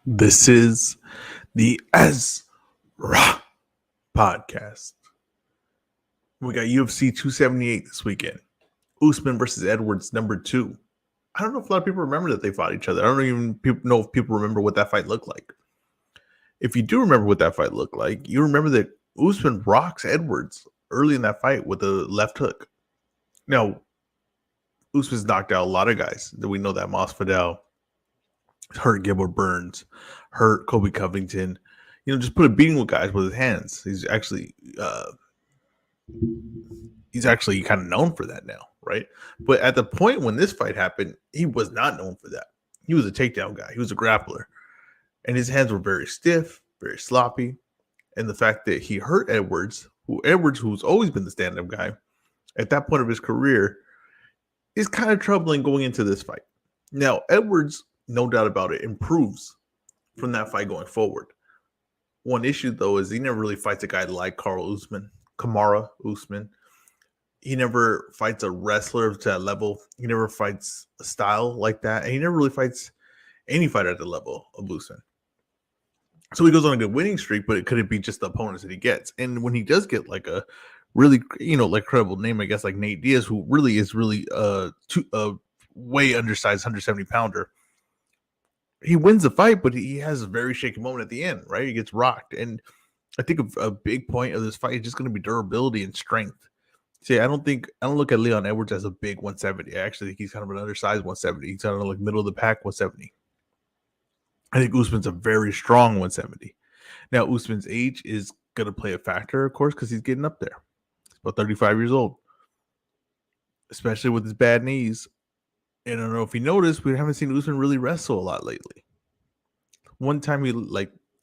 This is the Ezra podcast. We got UFC 278 this weekend. Usman versus Edwards, number 2. I don't know if a lot of people remember that they fought each other. I don't even know if people remember what that fight looked like. If you do remember what that fight looked like, you remember that Usman rocks Edwards early in that fight with a left hook. Now, Usman's knocked out a lot of guys. We know that Masvidal hurt Gilbert Burns, hurt Kobe Covington. Just put a beating with guys with his hands. He's actually kind of known for that now, right? But at the point when this fight happened, he was not known for that. He was a takedown guy. He was a grappler, and his hands were very stiff, very sloppy. And the fact that he hurt Edwards, who's always been the stand-up guy, at that point of his career, is kind of troubling going into this fight. Now, Edwards, no doubt about it, improves from that fight going forward. One issue, though, is he never really fights a guy like Kamaru Usman. He never fights a wrestler to that level. He never fights a style like that. And he never really fights any fighter at the level of Usman. So he goes on a good winning streak, but it couldn't be just the opponents that he gets. And when he does get like a really, like credible name, I guess, like Nate Diaz, who really is way undersized 170 pounder, he wins the fight, but he has a very shaky moment at the end, right? He gets rocked. And I think a big point of this fight is just going to be durability and strength. See, I don't look at Leon Edwards as a big 170. I actually think he's kind of an undersized 170. He's kind of like middle of the pack 170. I think Usman's a very strong 170. Now, Usman's age is going to play a factor, of course, because he's getting up there. He's about 35 years old, especially with his bad knees. And I don't know if you noticed, we haven't seen Usman really wrestle a lot lately. One time he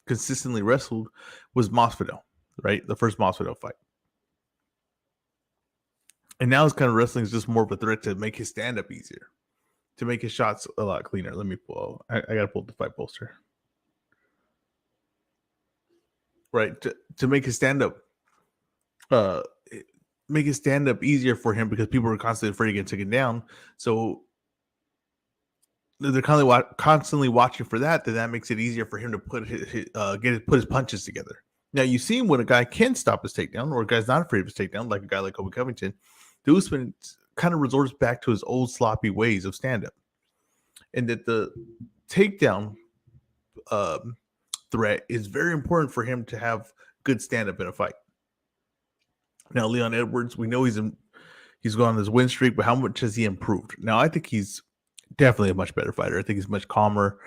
consistently wrestled was Masvidal, right? The first Masvidal fight. And now his kind of wrestling is just more of a threat to make his stand-up easier, to make his shots a lot cleaner. Let me pull. I got to pull the fight poster. Right, to make his stand-up easier for him, because people are constantly afraid to get taken down. So they're constantly watching for that. Then that makes it easier for him to put his punches together. Now, you see when a guy can stop his takedown, or a guy's not afraid of his takedown, like a guy like Kobe Covington, the Usman kind of resorts back to his old sloppy ways of stand-up, and that the takedown threat is very important for him to have good stand-up in a fight. Now, Leon Edwards, we know he's gone on this win streak, but how much has he improved? Now, I think he's definitely a much better fighter. I think he's much calmer,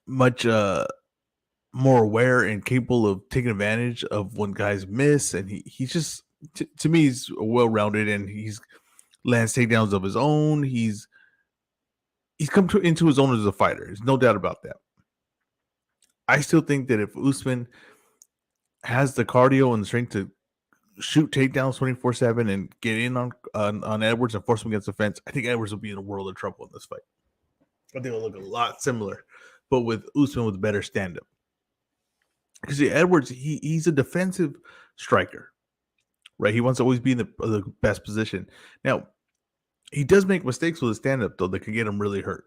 much more aware and capable of taking advantage of when guys miss. And he's just, to me, he's well-rounded, and he's lands takedowns of his own. He's come into his own as a fighter. There's no doubt about that. I still think that if Usman has the cardio and the strength to shoot takedowns 24/7 and get in on Edwards and force him against the fence, I think Edwards will be in a world of trouble in this fight. I think it'll look a lot similar, but with Usman with better stand-up. Because Edwards, he's a defensive striker, right? He wants to always be in the best position. Now, he does make mistakes with his stand-up, though, that can get him really hurt.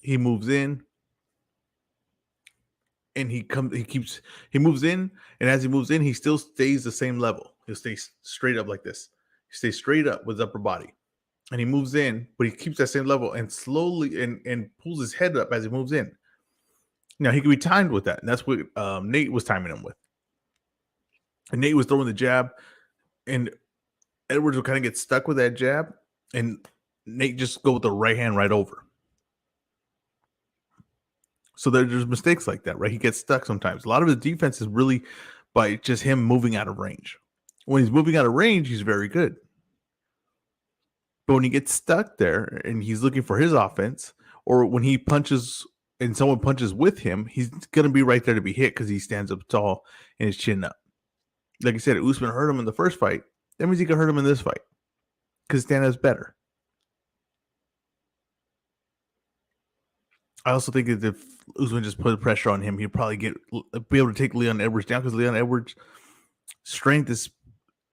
He moves in, and he moves in, and as he moves in, he still stays the same level. He'll stay straight up like this. He stays straight up with his upper body, and he moves in, but he keeps that same level and slowly and pulls his head up as he moves in. Now, he can be timed with that, and that's what Nate was timing him with. And Nate was throwing the jab, and Edwards will kind of get stuck with that jab, and Nate just go with the right hand right over. So there's mistakes like that, right? He gets stuck sometimes. A lot of his defense is really by just him moving out of range. When he's moving out of range, he's very good. But when he gets stuck there and he's looking for his offense, or when he punches and someone punches with him, he's going to be right there to be hit because he stands up tall and his chin up. Like I said, Usman hurt him in the first fight. That means he can hurt him in this fight because stand-up's better. I also think that if Usman just put pressure on him, he'd probably be able to take Leon Edwards down, because Leon Edwards' strength is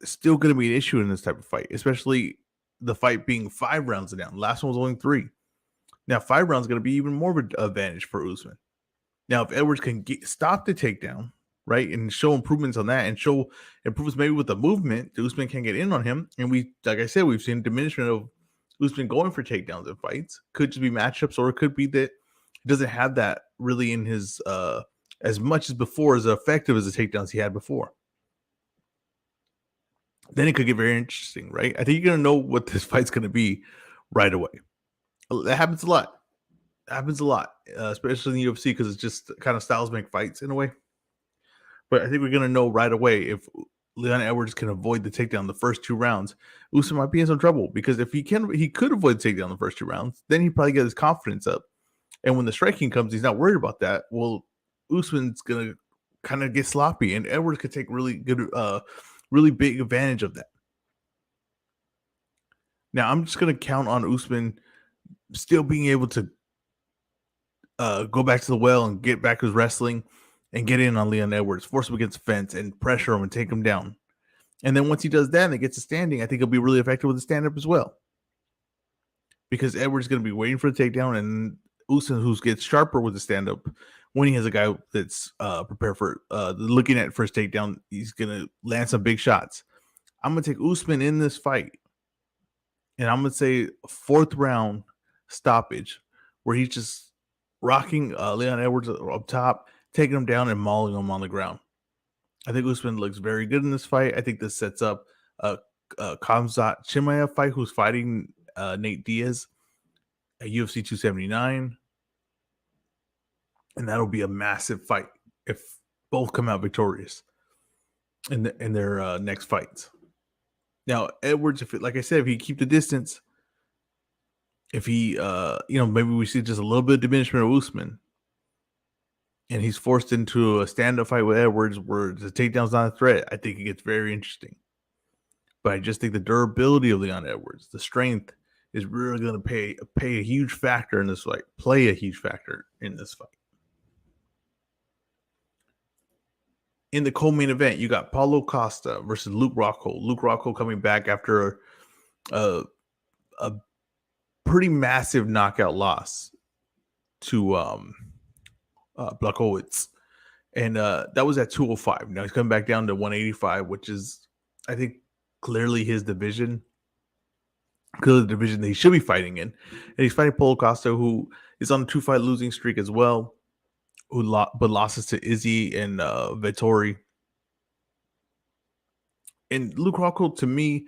still going to be an issue in this type of fight, especially the fight being 5 rounds down. The last one was only 3. Now 5 rounds is going to be even more of an advantage for Usman. Now, if Edwards can stop the takedown, right, and show improvements on that, and show improvements maybe with the movement, Usman can get in on him. And like I said, we've seen diminishment of Usman going for takedowns in fights. Could just be matchups, or it could be that he doesn't have that really in his as much as before, as effective as the takedowns he had before. Then it could get very interesting, right? I think you're gonna know what this fight's gonna be right away. That happens a lot. Especially in the UFC, because it's just kind of styles make fights in a way. But I think we're gonna know right away if Leon Edwards can avoid the takedown the first 2 rounds. Usman might be in some trouble, because if he could avoid the takedown the first 2 rounds, then he probably get his confidence up. And when the striking comes, he's not worried about that. Well, Usman's gonna kind of get sloppy, and Edwards could take really big advantage of that. Now, I'm just gonna count on Usman still being able to go back to the well and get back his wrestling and get in on Leon Edwards, force him against the fence and pressure him and take him down. And then once he does that and it gets a standing, I think he'll be really effective with the stand-up as well. Because Edwards is going to be waiting for the takedown, and Usman, who gets sharper with the stand-up, when he has a guy that's prepared for looking at first takedown, he's going to land some big shots. I'm going to take Usman in this fight, and I'm going to say 4th round stoppage, where he's just rocking Leon Edwards up top, taking him down and mauling him on the ground. I think Usman looks very good in this fight. I think this sets up a Khamzat Chimaev fight, who's fighting Nate Diaz at UFC 279. And that'll be a massive fight if both come out victorious in their next fights. Now, Edwards, like I said, if he keep the distance, if he, maybe we see just a little bit of diminishment of Usman, and he's forced into a stand-up fight with Edwards where the takedown's not a threat, I think it gets very interesting. But I just think the durability of Leon Edwards, the strength, is really going to play a huge factor in this fight. In the co-main event, you got Paulo Costa versus Luke Rockhold. Luke Rockhold coming back after a pretty massive knockout loss to Blachowicz. And that was at 205. Now he's coming back down to 185, which is, I think, clearly his division. Clearly the division that he should be fighting in. And he's fighting Paulo Costa, who is on a 2-fight losing streak as well, but losses to Izzy and Vettori. And Luke Rockhold, to me,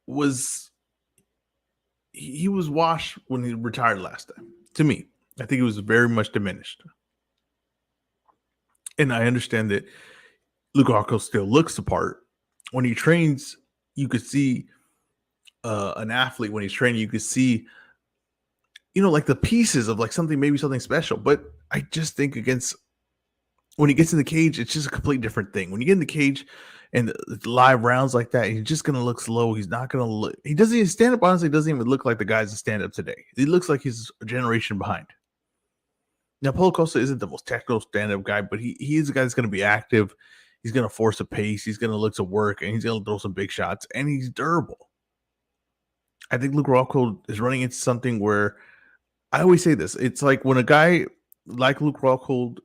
was washed when he retired last time. To me, I think he was very much diminished. And I understand that Luke Rockhold still looks the part. When he trains, you could see an athlete when he's training, you could see, like the pieces of like maybe something special. But I just think when he gets in the cage, it's just a completely different thing. When you get in the cage and the live rounds like that, he's just going to look slow. He's not going to look, he doesn't even stand up. Honestly, doesn't even look like the guys that stand up today. He looks like he's a generation behind. Now, Paulo Costa isn't the most technical stand-up guy, but he is a guy that's going to be active. He's going to force a pace. He's going to look to work, and he's going to throw some big shots, and he's durable. I think Luke Rockhold is running into something where, I always say this, it's like when a guy like Luke Rockhold,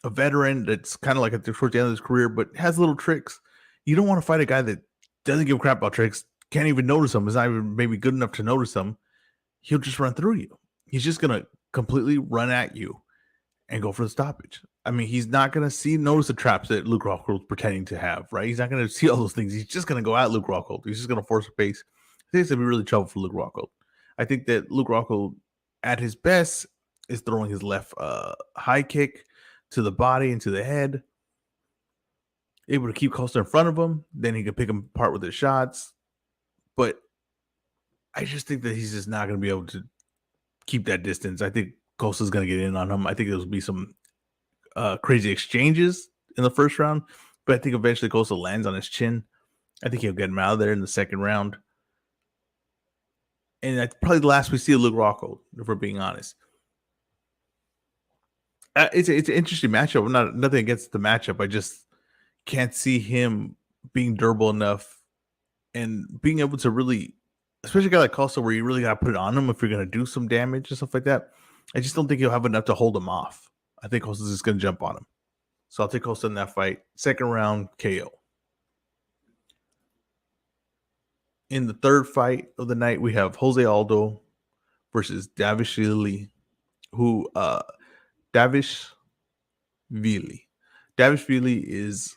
a veteran that's kind of like at towards the end of his career, but has little tricks, you don't want to fight a guy that doesn't give a crap about tricks, can't even notice them, is not even maybe good enough to notice them. He'll just run through you. He's just going to completely run at you and go for the stoppage. I mean, he's not going to notice the traps that Luke Rockhold's pretending to have, right? He's not going to see all those things. He's just going to go at Luke Rockhold. He's just going to force a pace. I think it's going to be really trouble for Luke Rockhold. I think that Luke Rockhold, at his best, is throwing his left high kick to the body and to the head, able to keep Costa in front of him. Then he can pick him apart with his shots. But I just think that he's just not going to be able to keep that distance. I think Costa's going to get in on him. I think there'll be some crazy exchanges in the first round, but I think eventually Costa lands on his chin. I think he'll get him out of there in the second round. And that's probably the last we see of Luke Rockhold, if we're being honest. It's an interesting matchup. Nothing against the matchup. I just can't see him being durable enough and being able to really especially a guy like Costa, where you really got to put it on him if you're going to do some damage and stuff like that. I just don't think he'll have enough to hold him off. I think Costa's just going to jump on him. So I'll take Costa in that fight. Second round, KO. In the third fight of the night, we have Jose Aldo versus Davishvili, who Davish Vili. Davishvili is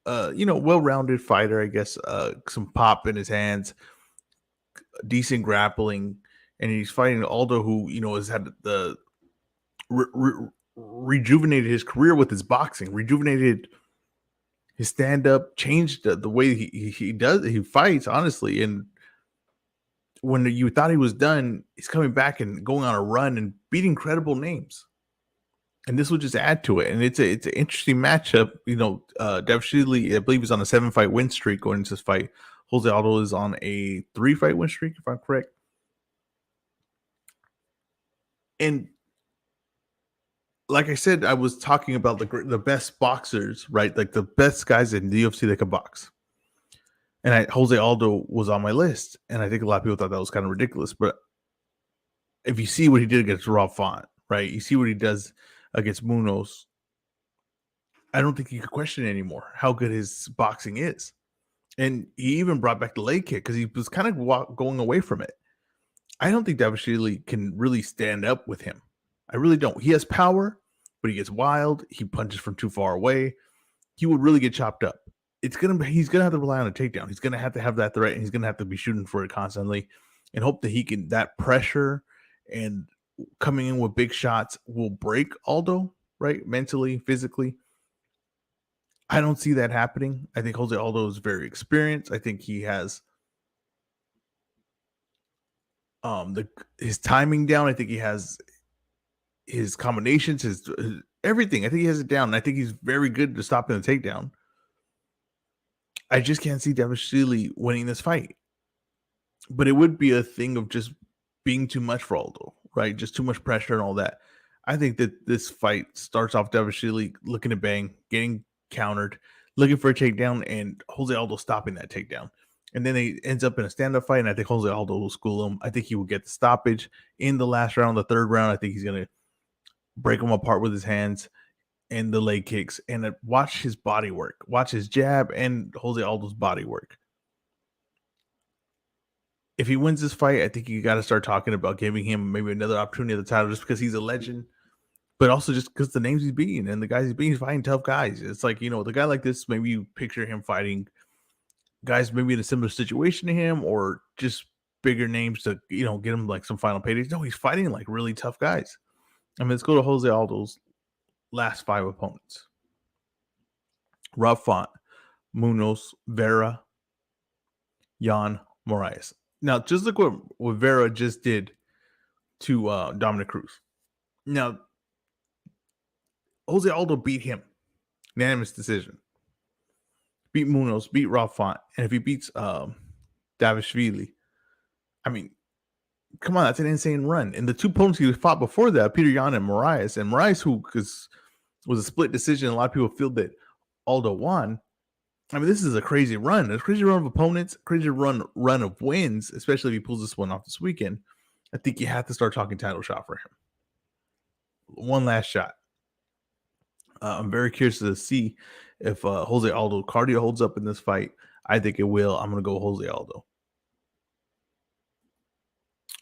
well-rounded fighter, I guess. Some pop in his hands, decent grappling, and he's fighting Aldo, who has had the rejuvenated his career with his boxing, rejuvenated his stand-up, changed the way he fights, honestly. And when you thought he was done, he's coming back and going on a run and beating credible names. And this will just add to it. And it's an interesting matchup. Davishvili, I believe, is on a 7-fight win streak going into this fight. Jose Aldo is on a 3-fight win streak, if I'm correct. And like I said, I was talking about the best boxers, right? Like the best guys in the UFC that can box. And Jose Aldo was on my list. And I think a lot of people thought that was kind of ridiculous. But if you see what he did against Rob Font, right? You see what he does against Munoz. I don't think you could question anymore how good his boxing is. And he even brought back the leg kick because he was kind of going away from it. I don't think Davishvili can really stand up with him. I really don't. He has power, but he gets wild. He punches from too far away. He would really get chopped up. He's gonna have to rely on a takedown. He's gonna have to have that threat, and he's gonna have to be shooting for it constantly, and hope that he can that pressure and coming in with big shots will break Aldo, right? Mentally, physically. I don't see that happening. I think Jose Aldo is very experienced. I think he has his timing down. I think he has his combinations, his everything. I think he has it down. And I think he's very good to stopping the takedown. I just can't see Davishvili winning this fight. But it would be a thing of just being too much for Aldo, right? Just too much pressure and all that. I think that this fight starts off Davishvili looking to bang, getting countered, looking for a takedown, and Jose Aldo stopping that takedown. And then he ends up in a stand-up fight, and I think Jose Aldo will school him. I think he will get the stoppage in the last round, the third round. I think he's going to break him apart with his hands and the leg kicks, and watch his body work. Watch his jab and Jose Aldo's body work. If he wins this fight, I think you got to start talking about giving him maybe another opportunity at the title just because he's a legend, but also just because the names he's beating and the guys he's beating, he's fighting tough guys. It's like, the guy like this, maybe you picture him fighting guys maybe in a similar situation to him or just bigger names to, get him like some final paydays. No, he's fighting like really tough guys. I mean, let's go to Jose Aldo's last 5 opponents. Rob Font, Munoz, Vera, Jan, Moraes. Now, just look what Vera just did to Dominic Cruz. Now, Jose Aldo beat him. Unanimous decision. Beat Munoz, beat Rob Font. And if he beats Davishvili, I mean, come on, that's an insane run. And the 2 opponents he fought before that, Peter Yan and Moraes, who was a split decision. A lot of people feel that Aldo won. I mean, this is a crazy run. A crazy run of opponents, crazy run of wins, especially if he pulls this one off this weekend. I think you have to start talking title shot for him. One last shot. I'm very curious to see if Jose Aldo cardio holds up in this fight. I think it will. I'm going to go Jose Aldo.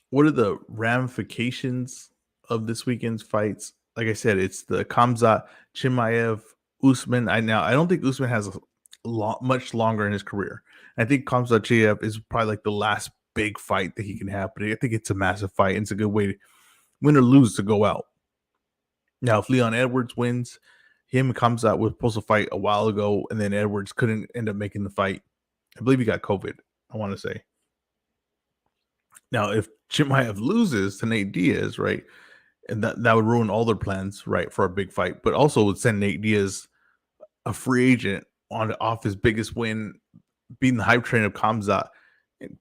What are the ramifications of this weekend's fights? Like I said, it's the Khamzat, Chimaev, Usman. I don't think Usman has much longer in his career. I think Khamzat Chimaev is probably like the last big fight that he can have, but I think it's a massive fight. And it's a good way, win or lose, to go out. Now, if Leon Edwards wins, him and Khamzat was supposed to fight a while ago, and then Edwards couldn't end up making the fight. I believe he got COVID, I want to say. Now, if Chimaev loses to Nate Diaz, right, and that would ruin all their plans, right, for a big fight, but also would send Nate Diaz, a free agent, off his biggest win, beating the hype train of Khamzat,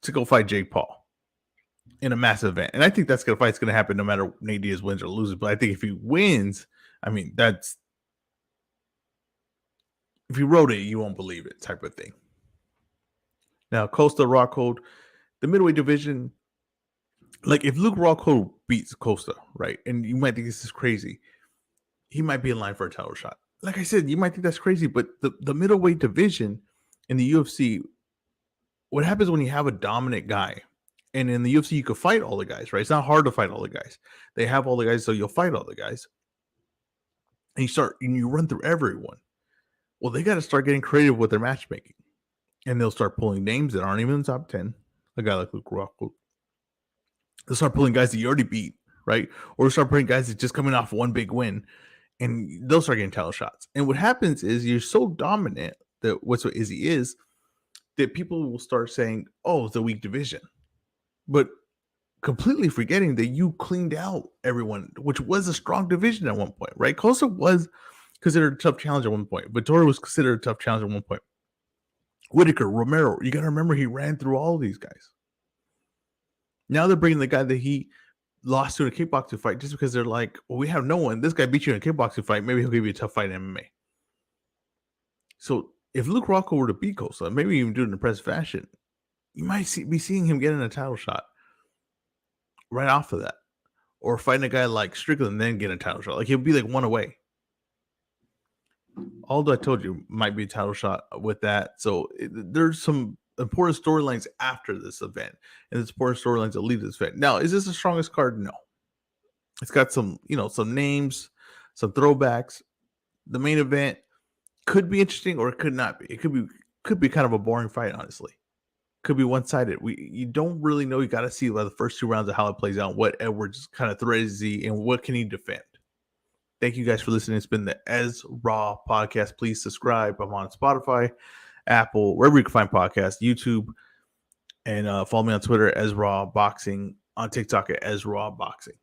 to go fight Jake Paul in a massive event. And I think that's going to happen no matter Nate Diaz wins or loses. But I think if he wins, I mean, if you wrote it, you won't believe it type of thing. Now, Costa Rockhold, The middleweight division, like if Luke Rockhold beats Costa, right, and you might think this is crazy, he might be in line for a title shot. Like I said, you might think that's crazy, but the middleweight division in the UFC, what happens when you have a dominant guy? And in the UFC, you can fight all the guys, right? It's not hard to fight all the guys. They have all the guys, so you'll fight all the guys. And you run through everyone. Well, they got to start getting creative with their matchmaking. And they'll start pulling names that aren't even in the top 10. A guy like Luke Rockhold. They'll start pulling guys that you already beat, right? Or start putting guys that just coming off one big win. And they'll start getting title shots. And what happens is you're so dominant that what's what Izzy is that people will start saying, oh, it's a weak division. But completely forgetting that you cleaned out everyone, which was a strong division at one point, right? Costa was considered a tough challenge at one point. Vittoria was considered a tough challenge at one point. Whitaker, Romero, you got to remember he ran through all of these guys. Now they're bringing the guy that he lost to in a kickboxing fight just because they're like, well, we have no one. This guy beat you in a kickboxing fight. Maybe he'll give you a tough fight in MMA. So if Luke Rockhold were to beat Costa, maybe even do it in impressive fashion, you might be seeing him getting a title shot right off of that. Or fighting a guy like Strickland and then get a title shot. Like he'll be like one away. Aldo, I told you, might be a title shot with that. So there's some important storylines after this event. And there's important storylines that lead to this event. Now, is this the strongest card? No. It's got some, some names, some throwbacks. The main event could be interesting or it could not be. It could be kind of a boring fight, honestly. Could be one-sided. You don't really know. You got to see by the first 2 rounds of how it plays out, what Edwards kind of threat is he and what can he defend. Thank you guys for listening. It's been the Ez Raw podcast. Please subscribe. I'm on Spotify, Apple, wherever you can find podcasts, YouTube, and follow me on Twitter, Ez Raw Boxing, on TikTok at Ez Raw Boxing.